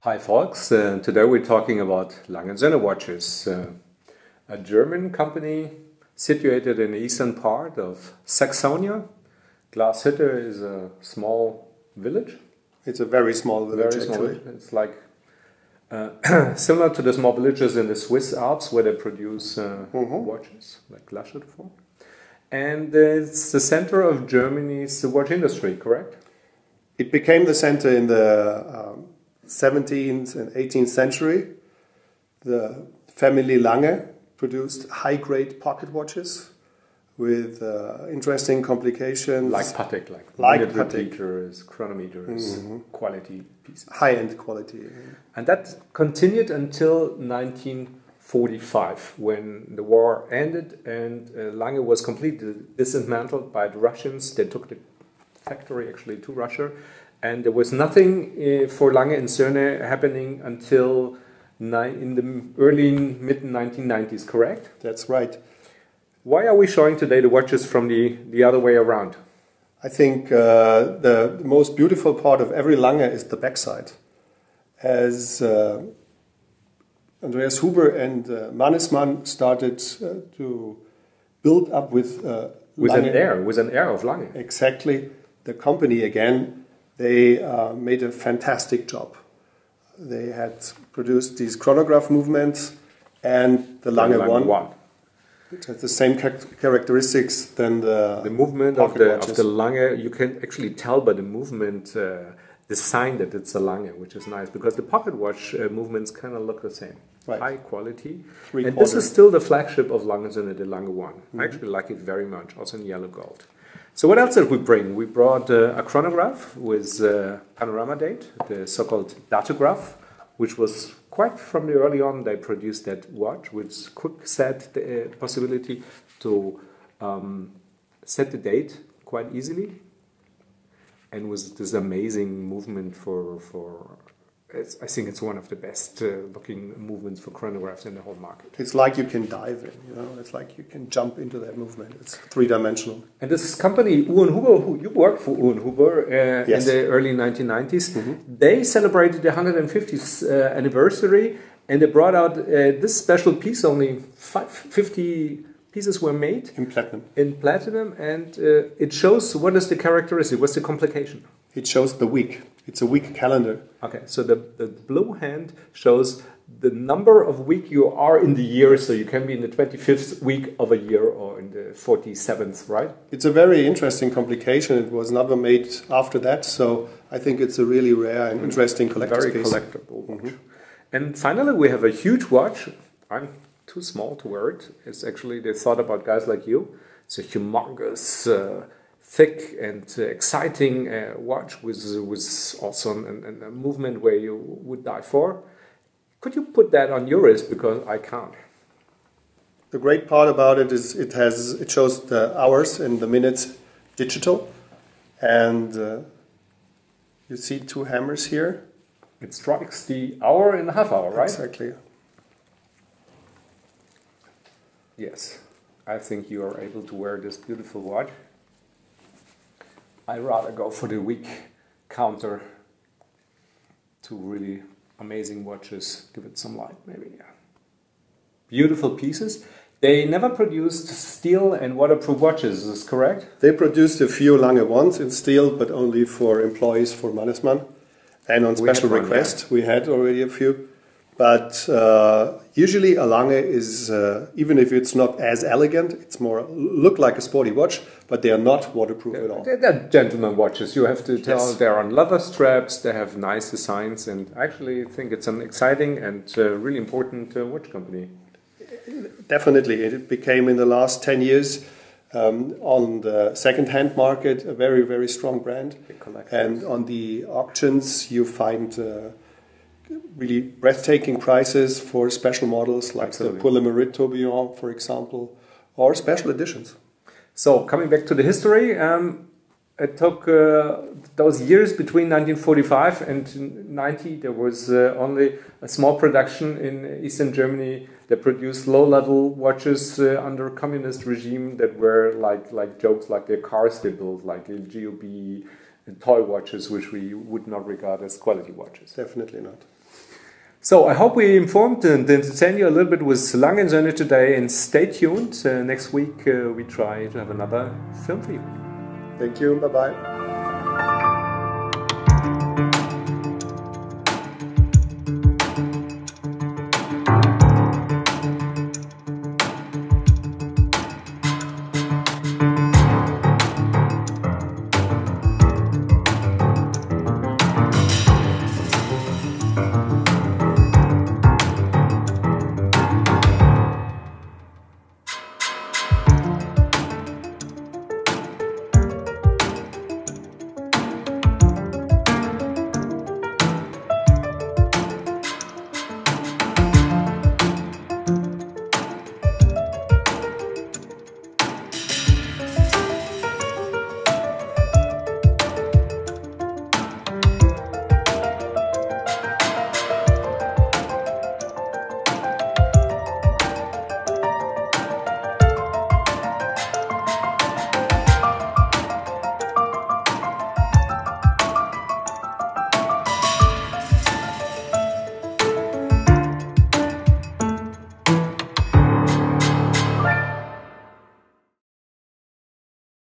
Hi folks, today we're talking about Lange Söhne watches, a German company situated in the eastern part of Saxonia. Glashütte is a small village. It's a very small village, Very small village. It's like similar to the small villages in the Swiss Alps where they produce watches, like Glashütte for. And it's the center of Germany's watch industry, correct? It became the center in the 17th and 18th century. The family Lange produced high-grade pocket watches with interesting complications. Like Patek, like minute Patek. repeaters, chronometers, quality pieces. High-end quality. And that continued until 1945, when the war ended and Lange was completely dismantled by the Russians. They took the factory actually to Russia, and there was nothing for Lange & Söhne happening until in the early mid-1990s, correct? That's right. Why are we showing today the watches from the other way around? I think the most beautiful part of every Lange is the backside. As Andreas Huber and Mannesmann started to build up with an air of Lange. Exactly. The company again, they made a fantastic job. They had produced these chronograph movements and the Lange 1. It has the same characteristics than the movement of the Lange. You can actually tell by the movement, the sign that it's a Lange, which is nice because the pocket watch movements kind of look the same. Right. High quality. And this is still the flagship of Lange Söhne, the Lange 1. I actually like it very much, also in yellow gold. So what else did we bring? We brought a chronograph with panorama date, the so-called datograph, which was quite from the early on. They produced that watch, which quick set the possibility to set the date quite easily, and was this amazing movement I think it's one of the best looking movements for chronographs in the whole market. It's like you can dive in, you know. It's like you can jump into that movement. It's three-dimensional. And this company, Huber, you worked for Huber yes. in the early 1990s. They celebrated the 150th anniversary, and they brought out this special piece. Only 50 pieces were made in platinum. And it shows what is the characteristic, what's the complication? It shows the week. It's a week calendar. Okay, so the blue hand shows the number of week you are in the year, so you can be in the 25th week of a year or in the 47th, right? It's a very interesting complication. It was never made after that, so I think it's a really rare and interesting collector's piece. Very collectible watch. And finally, we have a huge watch. I'm too small to wear it. It's actually, they thought about guys like you. It's a humongous, thick and exciting watch with also a movement where you would die for. Could you put that on your wrist, because I can't? The great part about it is it shows the hours and the minutes digital, and you see two hammers here. It strikes the hour and a half hour, right? Exactly. Yes, I think you are able to wear this beautiful watch. I'd rather go for the week counter. Two really amazing watches. Give it some light, maybe. Yeah. Beautiful pieces. They never produced steel and waterproof watches, is this correct? They produced a few Lange ones in steel, but only for employees for Mannesmann. And on special request, we had already a few. But usually a Lange is, even if it's not as elegant, it's more look like a sporty watch, but they are not waterproof at all. They're gentleman watches. You have to tell. Yes. They're on leather straps. They have nice designs, and I actually think it's an exciting and really important watch company. Definitely, it became in the last 10 years on the second-hand market a very, very strong brand. And on the auctions, you find really breathtaking prices for special models like the Polymerit Tourbillon, for example, or special editions. So coming back to the history, it took those years between 1945 and 90. There was only a small production in Eastern Germany that produced low-level watches under communist regime that were like jokes, like the cars they built, like the GOB toy watches, which we would not regard as quality watches. Definitely not. So I hope we informed and entertained you a little bit with Lange Söhne today, and stay tuned. Next week we try to have another film for you. Thank you. Bye-bye.